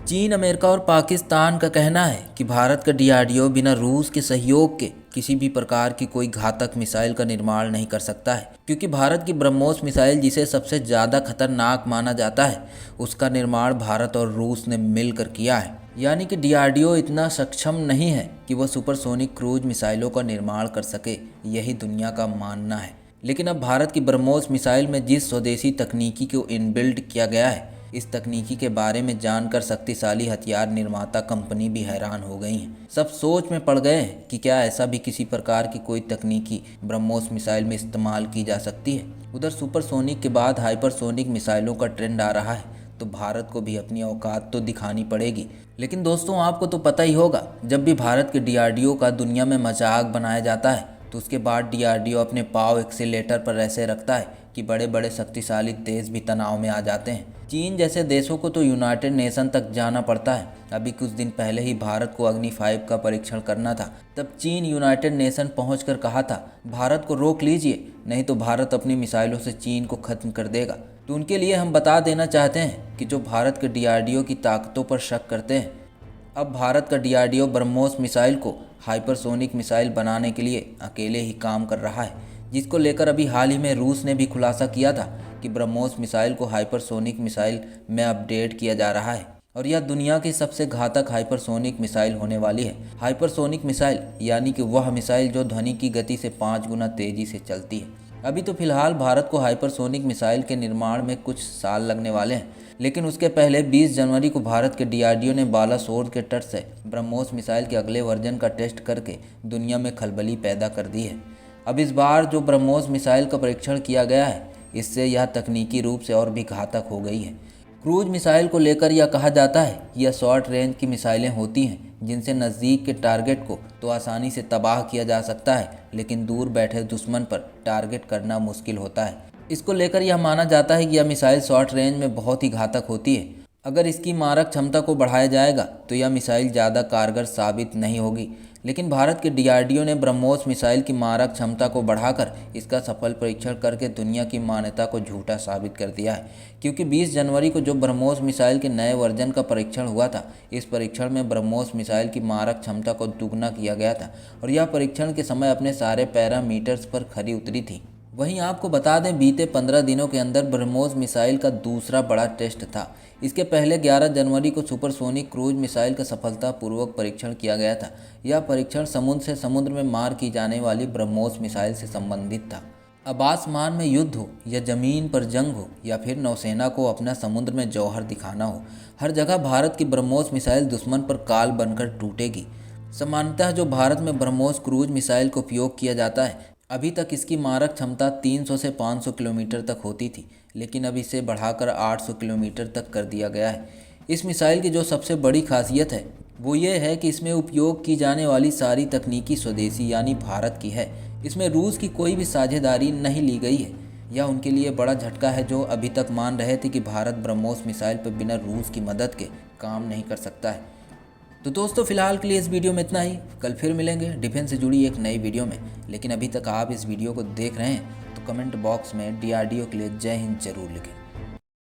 चीन, अमेरिका और पाकिस्तान का कहना है कि भारत का डीआरडीओ बिना रूस के सहयोग के किसी भी प्रकार की कोई घातक मिसाइल का निर्माण नहीं कर सकता है, क्योंकि भारत की ब्रह्मोस मिसाइल, जिसे सबसे ज़्यादा खतरनाक माना जाता है, उसका निर्माण भारत और रूस ने मिलकर किया है। यानी कि डीआरडीओ इतना सक्षम नहीं है कि वह सुपरसोनिक क्रूज मिसाइलों का निर्माण कर सके, यही दुनिया का मानना है। लेकिन अब भारत की ब्रह्मोस मिसाइल में जिस स्वदेशी तकनीकी को इनबिल्ट किया गया है, इस तकनीकी के बारे में जानकर शक्तिशाली हथियार निर्माता कंपनी भी हैरान हो गई हैं। सब सोच में पड़ गए हैं कि क्या ऐसा भी किसी प्रकार की कोई तकनीकी ब्रह्मोस मिसाइल में इस्तेमाल की जा सकती है। उधर सुपरसोनिक के बाद हाइपरसोनिक मिसाइलों का ट्रेंड आ रहा है, तो भारत को भी अपनी औकात तो दिखानी पड़ेगी। लेकिन दोस्तों, आपको तो पता ही होगा, जब भी भारत के डीआरडीओ का दुनिया में मजाक बनाया जाता है, तो उसके बाद डीआरडीओ अपने पाव एक्सीलेटर पर ऐसे रखता है कि बड़े बड़े शक्तिशाली देश भी तनाव में आ जाते हैं। चीन जैसे देशों को तो यूनाइटेड नेशन तक जाना पड़ता है। अभी कुछ दिन पहले ही भारत को अग्नि 5 का परीक्षण करना था, तब चीन यूनाइटेड नेशन पहुंचकर कहा था, भारत को रोक लीजिए, नहीं तो भारत अपनी मिसाइलों से चीन को खत्म कर देगा। तो उनके लिए हम बता देना चाहते हैं कि जो भारत के डीआरडीओ की ताकतों पर शक करते हैं, अब भारत का डीआरडीओ ब्रह्मोस मिसाइल को हाइपरसोनिक मिसाइल बनाने के लिए अकेले ही काम कर रहा है, जिसको लेकर अभी हाल ही में रूस ने भी खुलासा किया था कि ब्रह्मोस मिसाइल को हाइपरसोनिक मिसाइल में अपडेट किया जा रहा है और यह दुनिया की सबसे घातक हाइपरसोनिक मिसाइल होने वाली है। हाइपरसोनिक मिसाइल यानी कि वह मिसाइल जो ध्वनि की गति से 5 गुना तेजी से चलती है। अभी तो फिलहाल भारत को हाइपरसोनिक मिसाइल के निर्माण में कुछ साल लगने वाले हैं, लेकिन उसके पहले 20 जनवरी को भारत के डीआरडीओ ने बालासोर के तट से ब्रह्मोस मिसाइल के अगले वर्जन का टेस्ट करके दुनिया में खलबली पैदा कर दी है। अब इस बार जो ब्रह्मोस मिसाइल का परीक्षण किया गया है, इससे यह तकनीकी रूप से और भी घातक हो गई है। क्रूज मिसाइल को लेकर यह कहा जाता है कि यह शॉर्ट रेंज की मिसाइलें होती हैं, जिनसे नज़दीक के टारगेट को तो आसानी से तबाह किया जा सकता है, लेकिन दूर बैठे दुश्मन पर टारगेट करना मुश्किल होता है। इसको लेकर यह माना जाता है कि यह मिसाइल शॉर्ट रेंज में बहुत ही घातक होती है। अगर इसकी मारक क्षमता को बढ़ाया जाएगा तो यह मिसाइल ज़्यादा कारगर साबित नहीं होगी। लेकिन भारत के डीआरडीओ ने ब्रह्मोस मिसाइल की मारक क्षमता को बढ़ाकर इसका सफल परीक्षण करके दुनिया की मान्यता को झूठा साबित कर दिया है, क्योंकि 20 जनवरी को जो ब्रह्मोस मिसाइल के नए वर्जन का परीक्षण हुआ था, इस परीक्षण में ब्रह्मोस मिसाइल की मारक क्षमता को दुगना किया गया था और यह परीक्षण के समय अपने सारे पैरामीटर्स पर खरी उतरी थी। वहीं आपको बता दें, बीते 15 दिनों के अंदर ब्रह्मोस मिसाइल का दूसरा बड़ा टेस्ट था। इसके पहले 11 जनवरी को सुपरसोनिक क्रूज मिसाइल का सफलतापूर्वक परीक्षण किया गया था। यह परीक्षण समुद्र से समुद्र में मार की जाने वाली ब्रह्मोस मिसाइल से संबंधित था। अब आसमान में युद्ध हो या ज़मीन पर जंग हो या फिर नौसेना को अपना समुद्र में जौहर दिखाना हो, हर जगह भारत की ब्रह्मोस मिसाइल दुश्मन पर काल बनकर टूटेगी। सामान्यतः जो भारत में ब्रह्मोस क्रूज मिसाइल का उपयोग किया जाता है, अभी तक इसकी मारक क्षमता 300 से 500 किलोमीटर तक होती थी, लेकिन अब इसे बढ़ाकर 800 किलोमीटर तक कर दिया गया है। इस मिसाइल की जो सबसे बड़ी खासियत है वो ये है कि इसमें उपयोग की जाने वाली सारी तकनीकी स्वदेशी यानी भारत की है। इसमें रूस की कोई भी साझेदारी नहीं ली गई है। यह उनके लिए बड़ा झटका है, जो अभी तक मान रहे थे कि भारत ब्रह्मोस मिसाइल पर बिना रूस की मदद के काम नहीं कर सकता है। तो दोस्तों, फिलहाल के लिए इस वीडियो में इतना ही। कल फिर मिलेंगे डिफेंस से जुड़ी एक नई वीडियो में। लेकिन अभी तक आप इस वीडियो को देख रहे हैं तो कमेंट बॉक्स में डीआरडीओ के लिए जय हिंद जरूर लिखें।